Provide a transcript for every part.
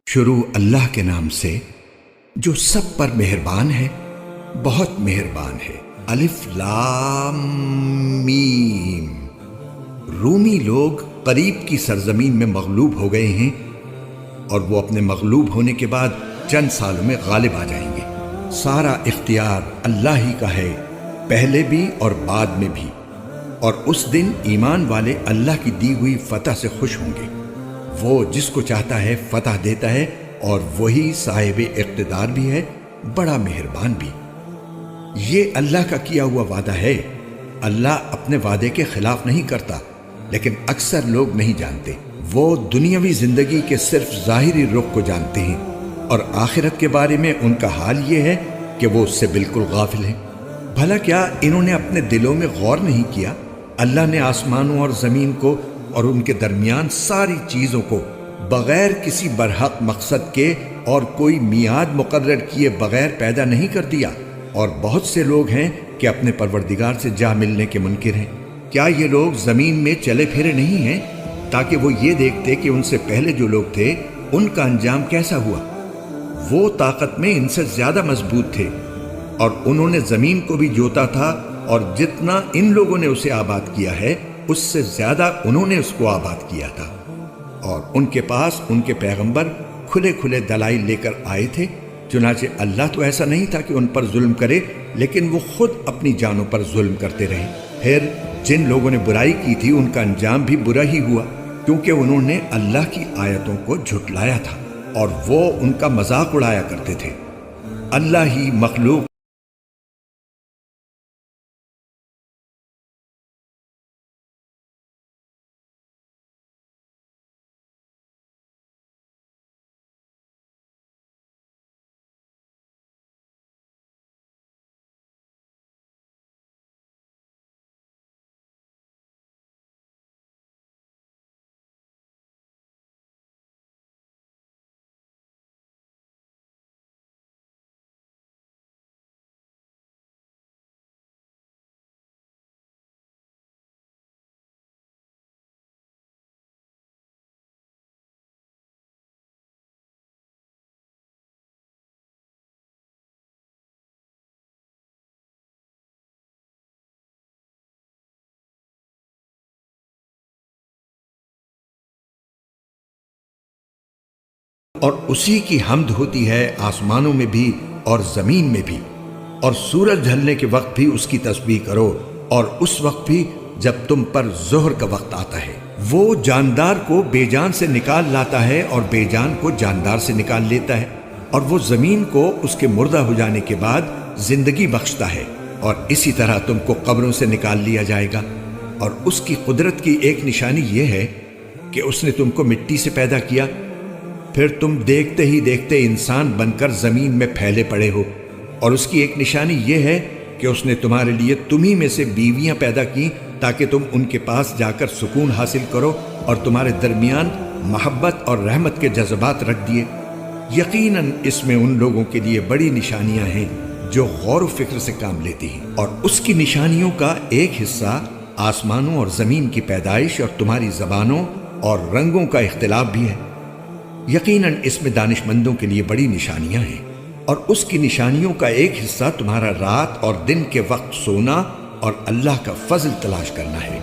شروع اللہ کے نام سے جو سب پر مہربان ہے، بہت مہربان ہے۔ الف لام میم۔ رومی لوگ قریب کی سرزمین میں مغلوب ہو گئے ہیں اور وہ اپنے مغلوب ہونے کے بعد چند سالوں میں غالب آ جائیں گے۔ سارا اختیار اللہ ہی کا ہے، پہلے بھی اور بعد میں بھی، اور اس دن ایمان والے اللہ کی دی ہوئی فتح سے خوش ہوں گے۔ وہ جس کو چاہتا ہے فتح دیتا ہے اور وہی صاحب اقتدار بھی ہے، بڑا مہربان بھی۔ یہ اللہ کا کیا ہوا وعدہ ہے۔ اللہ اپنے وعدے کے خلاف نہیں کرتا، لیکن اکثر لوگ نہیں جانتے۔ وہ دنیاوی زندگی کے صرف ظاہری رخ کو جانتے ہیں، اور آخرت کے بارے میں ان کا حال یہ ہے کہ وہ اس سے بالکل غافل ہیں۔ بھلا کیا انہوں نے اپنے دلوں میں غور نہیں کیا؟ اللہ نے آسمانوں اور زمین کو اور ان کے درمیان ساری چیزوں کو بغیر کسی برحق مقصد کے اور کوئی میعاد مقرر کیے بغیر پیدا نہیں کر دیا، اور بہت سے لوگ ہیں کہ اپنے پروردگار سے جا ملنے کے منکر ہیں۔ کیا یہ لوگ زمین میں چلے پھرے نہیں ہیں تاکہ وہ یہ دیکھتے کہ ان سے پہلے جو لوگ تھے ان کا انجام کیسا ہوا؟ وہ طاقت میں ان سے زیادہ مضبوط تھے، اور انہوں نے زمین کو بھی جوتا تھا، اور جتنا ان لوگوں نے اسے آباد کیا ہے اس سے زیادہ انہوں نے اس کو آباد کیا تھا۔ اور ان کے پاس ان کے پیغمبر کھلے کھلے دلائل لے کر آئے تھے، چنانچہ اللہ تو ایسا نہیں تھا کہ ان پر ظلم کرے، لیکن وہ خود اپنی جانوں پر ظلم کرتے رہے۔ پھر جن لوگوں نے برائی کی تھی ان کا انجام بھی برا ہی ہوا، کیونکہ انہوں نے اللہ کی آیتوں کو جھٹلایا تھا اور وہ ان کا مذاق اڑایا کرتے تھے۔ اللہ ہی مخلوق اور اسی کی حمد ہوتی ہے آسمانوں میں بھی اور زمین میں بھی، اور سورج ڈھلنے کے وقت بھی اس کی تسبیح کرو، اور اس وقت بھی جب تم پر ظہر کا وقت آتا ہے۔ وہ جاندار کو بے جان سے نکال لاتا ہے اور بے جان کو جاندار سے نکال لیتا ہے، اور وہ زمین کو اس کے مردہ ہو جانے کے بعد زندگی بخشتا ہے، اور اسی طرح تم کو قبروں سے نکال لیا جائے گا۔ اور اس کی قدرت کی ایک نشانی یہ ہے کہ اس نے تم کو مٹی سے پیدا کیا، پھر تم دیکھتے ہی دیکھتے انسان بن کر زمین میں پھیلے پڑے ہو۔ اور اس کی ایک نشانی یہ ہے کہ اس نے تمہارے لیے تمہیں میں سے بیویاں پیدا کی تاکہ تم ان کے پاس جا کر سکون حاصل کرو، اور تمہارے درمیان محبت اور رحمت کے جذبات رکھ دیے۔ یقیناً اس میں ان لوگوں کے لیے بڑی نشانیاں ہیں جو غور و فکر سے کام لیتی ہیں۔ اور اس کی نشانیوں کا ایک حصہ آسمانوں اور زمین کی پیدائش اور تمہاری زبانوں اور رنگوں کا اختلاف بھی ہے۔ یقیناً اس میں دانش مندوں کے لیے بڑی نشانیاں ہیں، اور اس کی نشانیوں کا ایک حصہ تمہارا رات اور دن کے وقت سونا اور اللہ کا فضل تلاش کرنا ہے۔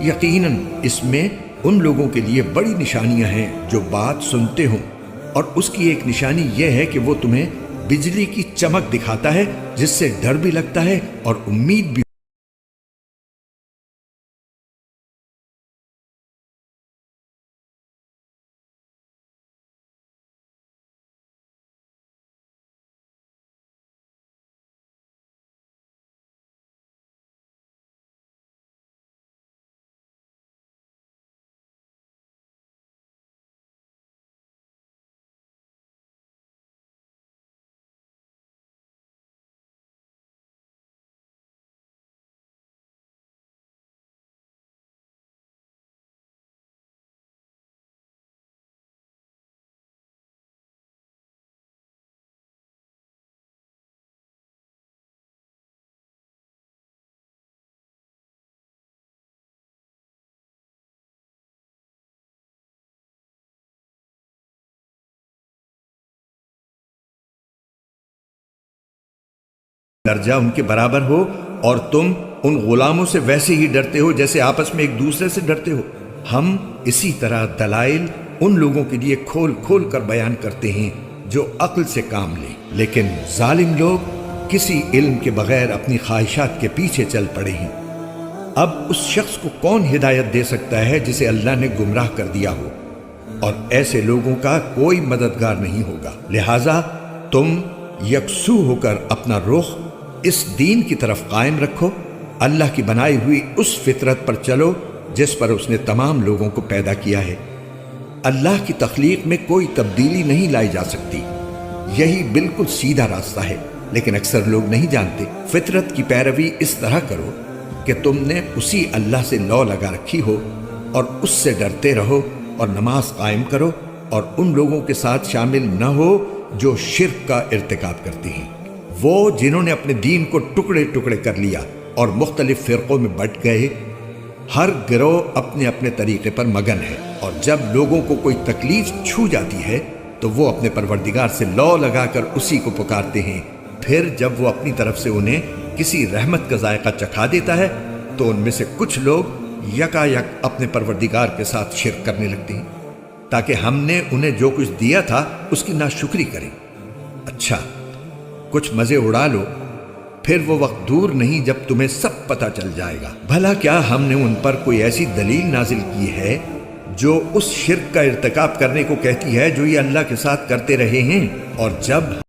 یقیناً اس میں ان لوگوں کے لیے بڑی نشانیاں ہیں جو بات سنتے ہوں، اور اس کی ایک نشانی یہ ہے کہ وہ تمہیں بجلی کی چمک دکھاتا ہے جس سے ڈر بھی لگتا ہے اور امید بھی۔ درجہ ان کے برابر ہو، اور تم ان غلاموں سے ویسے ہی ڈرتے ہو جیسے آپس میں ایک دوسرے سے ڈرتے ہو۔ ہم اسی طرح دلائل ان لوگوں کے لیے کھول کھول کر بیان کرتے ہیں جو عقل سے کام لیں، لیکن ظالم لوگ کسی علم کے بغیر اپنی خواہشات کے پیچھے چل پڑے ہیں۔ اب اس شخص کو کون ہدایت دے سکتا ہے جسے اللہ نے گمراہ کر دیا ہو، اور ایسے لوگوں کا کوئی مددگار نہیں ہوگا۔ لہٰذا تم یکسو ہو کر اپنا رخ اس دین کی طرف قائم رکھو، اللہ کی بنائی ہوئی اس فطرت پر چلو جس پر اس نے تمام لوگوں کو پیدا کیا ہے۔ اللہ کی تخلیق میں کوئی تبدیلی نہیں لائی جا سکتی، یہی بالکل سیدھا راستہ ہے، لیکن اکثر لوگ نہیں جانتے۔ فطرت کی پیروی اس طرح کرو کہ تم نے اسی اللہ سے لو لگا رکھی ہو، اور اس سے ڈرتے رہو اور نماز قائم کرو، اور ان لوگوں کے ساتھ شامل نہ ہو جو شرک کا ارتکاب کرتے ہیں، وہ جنہوں نے اپنے دین کو ٹکڑے ٹکڑے کر لیا اور مختلف فرقوں میں بٹ گئے۔ ہر گروہ اپنے اپنے طریقے پر مگن ہے، اور جب لوگوں کو کوئی تکلیف چھو جاتی ہے تو وہ اپنے پروردگار سے لو لگا کر اسی کو پکارتے ہیں۔ پھر جب وہ اپنی طرف سے انہیں کسی رحمت کا ذائقہ چکھا دیتا ہے تو ان میں سے کچھ لوگ یکا یک اپنے پروردگار کے ساتھ شرک کرنے لگتے ہیں، تاکہ ہم نے انہیں جو کچھ دیا تھا اس کی ناشکری کریں۔ اچھا، کچھ مزے اڑا لو، پھر وہ وقت دور نہیں جب تمہیں سب پتہ چل جائے گا۔ بھلا کیا ہم نے ان پر کوئی ایسی دلیل نازل کی ہے جو اس شرک کا ارتکاب کرنے کو کہتی ہے جو یہ اللہ کے ساتھ کرتے رہے ہیں؟ اور جب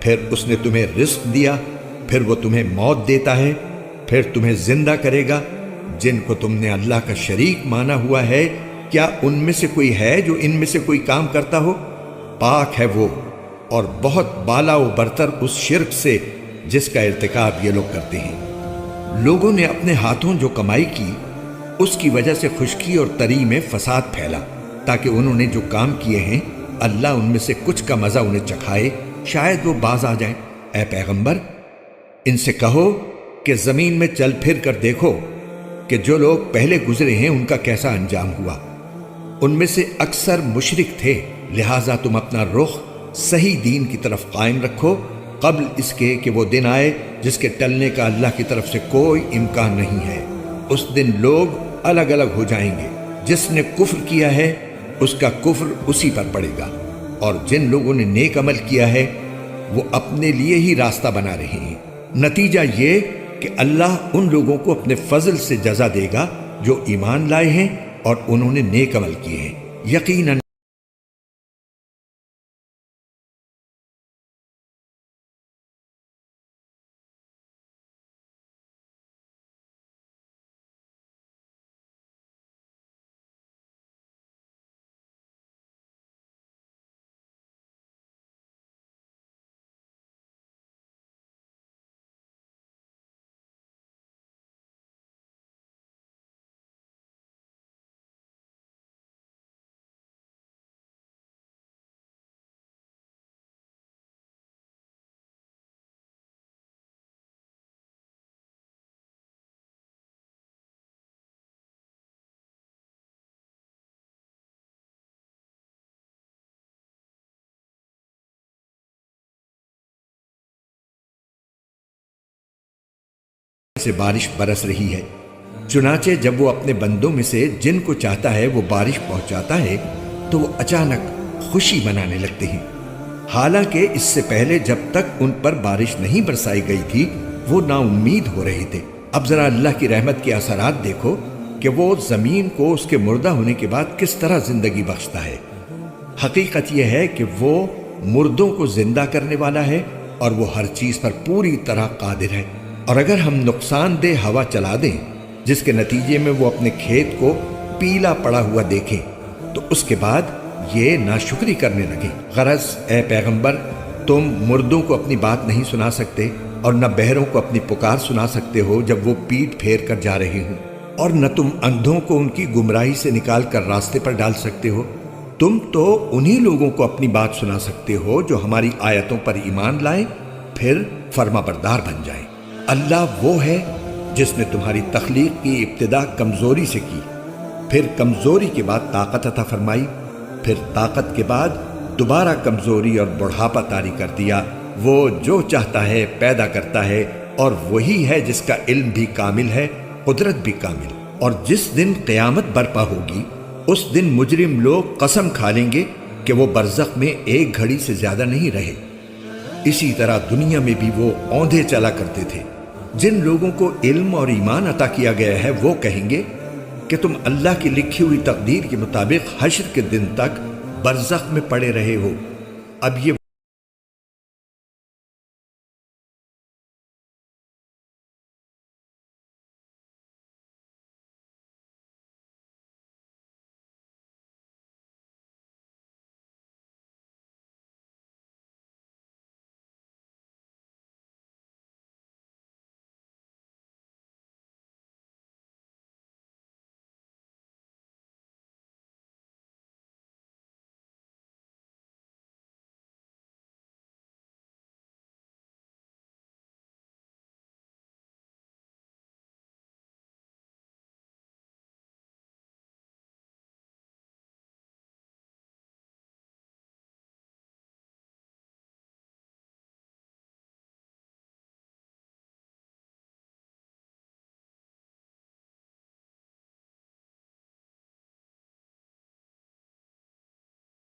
پھر اس نے تمہیں رزق دیا، پھر وہ تمہیں موت دیتا ہے، پھر تمہیں زندہ کرے گا۔ جن کو تم نے اللہ کا شریک مانا ہوا ہے، کیا ان میں سے کوئی ہے جو ان میں سے کوئی کام کرتا ہو؟ پاک ہے وہ، اور بہت بالا و برتر اس شرک سے جس کا ارتکاب یہ لوگ کرتے ہیں۔ لوگوں نے اپنے ہاتھوں جو کمائی کی اس کی وجہ سے خشکی اور تری میں فساد پھیلا، تاکہ انہوں نے جو کام کیے ہیں اللہ ان میں سے کچھ کا مزہ انہیں چکھائے، شاید وہ باز آ جائیں۔ اے پیغمبر، ان سے کہو کہ زمین میں چل پھر کر دیکھو کہ جو لوگ پہلے گزرے ہیں ان کا کیسا انجام ہوا۔ ان میں سے اکثر مشرک تھے، لہٰذا تم اپنا رخ صحیح دین کی طرف قائم رکھو قبل اس کے کہ وہ دن آئے جس کے ٹلنے کا اللہ کی طرف سے کوئی امکان نہیں ہے۔ اس دن لوگ الگ الگ ہو جائیں گے، جس نے کفر کیا ہے اس کا کفر اسی پر پڑے گا، اور جن لوگوں نے نیک عمل کیا ہے وہ اپنے لیے ہی راستہ بنا رہے ہیں۔ نتیجہ یہ کہ اللہ ان لوگوں کو اپنے فضل سے جزا دے گا جو ایمان لائے ہیں اور انہوں نے نیک عمل کیے ہیں۔ یقیناً سے بارش برس رہی ہے، چنانچہ جب وہ اپنے بندوں میں سے جن کو چاہتا ہے وہ بارش پہنچاتا ہے تو وہ اچانک خوشی منانے لگتے ہیں، حالانکہ اس سے پہلے جب تک ان پر بارش نہیں برسائی گئی تھی وہ نا امید ہو رہے تھے۔ اب ذرا اللہ کی رحمت کے اثرات دیکھو، کہ وہ زمین کو اس کے مردہ ہونے کے بعد کس طرح زندگی بخشتا ہے۔ حقیقت یہ ہے کہ وہ مردوں کو زندہ کرنے والا ہے اور وہ ہر چیز پر پوری طرح قادر ہے۔ اور اگر ہم نقصان دہ ہوا چلا دیں جس کے نتیجے میں وہ اپنے کھیت کو پیلا پڑا ہوا دیکھیں تو اس کے بعد یہ ناشکری کرنے لگیں۔ غرض اے پیغمبر، تم مردوں کو اپنی بات نہیں سنا سکتے اور نہ بہروں کو اپنی پکار سنا سکتے ہو جب وہ پیٹ پھیر کر جا رہے ہوں، اور نہ تم اندھوں کو ان کی گمراہی سے نکال کر راستے پر ڈال سکتے ہو۔ تم تو انہی لوگوں کو اپنی بات سنا سکتے ہو جو ہماری آیتوں پر ایمان لائیں پھر فرما بردار بن جائیں۔ اللہ وہ ہے جس نے تمہاری تخلیق کی ابتدا کمزوری سے کی، پھر کمزوری کے بعد طاقت عطا فرمائی، پھر طاقت کے بعد دوبارہ کمزوری اور بڑھاپا طاری کر دیا۔ وہ جو چاہتا ہے پیدا کرتا ہے، اور وہی ہے جس کا علم بھی کامل ہے، قدرت بھی کامل۔ اور جس دن قیامت برپا ہوگی اس دن مجرم لوگ قسم کھا لیں گے کہ وہ برزخ میں ایک گھڑی سے زیادہ نہیں رہے۔ اسی طرح دنیا میں بھی وہ اوندھے چلا کرتے تھے۔ جن لوگوں کو علم اور ایمان عطا کیا گیا ہے وہ کہیں گے کہ تم اللہ کی لکھی ہوئی تقدیر کے مطابق حشر کے دن تک برزخ میں پڑے رہے ہو۔ اب یہ